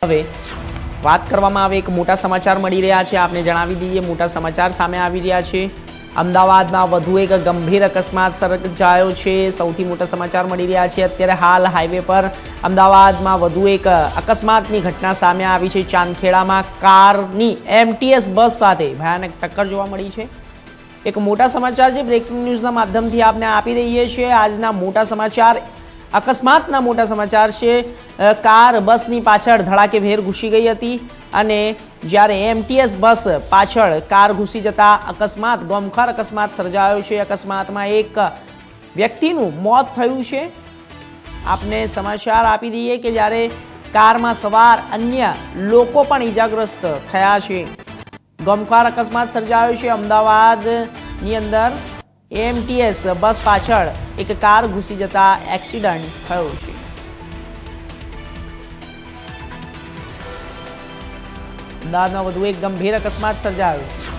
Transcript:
હવે વાત કરવામાં આવે એક મોટા સમાચાર મળી રહ્યા છે। આપને જણાવી દઈએ મોટા સમાચાર સામે આવી રહ્યા છે। અમદાવાદમાં વધુ એક ગંભીર અકસ્માત સર્જાયો છે। સૌથી મોટા સમાચાર મળી રહ્યા છે। અત્યારે હાલ હાઈવે પર અમદાવાદમાં વધુ એક અકસ્માતની ઘટના સામે આવી છે। ચાંદખેડામાં કારની એમટીએસ બસ સાથે ભયાનક ટક્કર જોવા મળી છે। એક મોટા સમાચાર છે, બ્રેકિંગ ન્યૂઝના માધ્યમથી આપને આપી દઈએ છીએ। આજના મોટા સમાચાર અકસ્માતના મોટા સમાચાર છે। કાર બસની પાછળ ધડાકેભેર ઘૂસી ગઈ હતી અને જ્યારે એમટીએસ બસ પાછળ કાર ઘૂસી જતા અકસ્માત ગમખાર અકસ્માત સર્જાયો છે। અકસ્માતમાં એક વ્યક્તિનું મોત થયું છે। આપને સમાચાર આપી દઈએ કે જ્યારે કારમાં સવાર અન્ય લોકો પણ ઈજાગ્રસ્ત થયા છે। ગમખાર અકસ્માત સર્જાયો છે। અમદાવાદની અંદર એમટીએસ બસ પાછળ એક કાર ઘૂસી જતા એક્સિડન્ટ થયો છે। અમદાવાદમાં વધુ એક ગંભીર અકસ્માત સર્જાયો છે।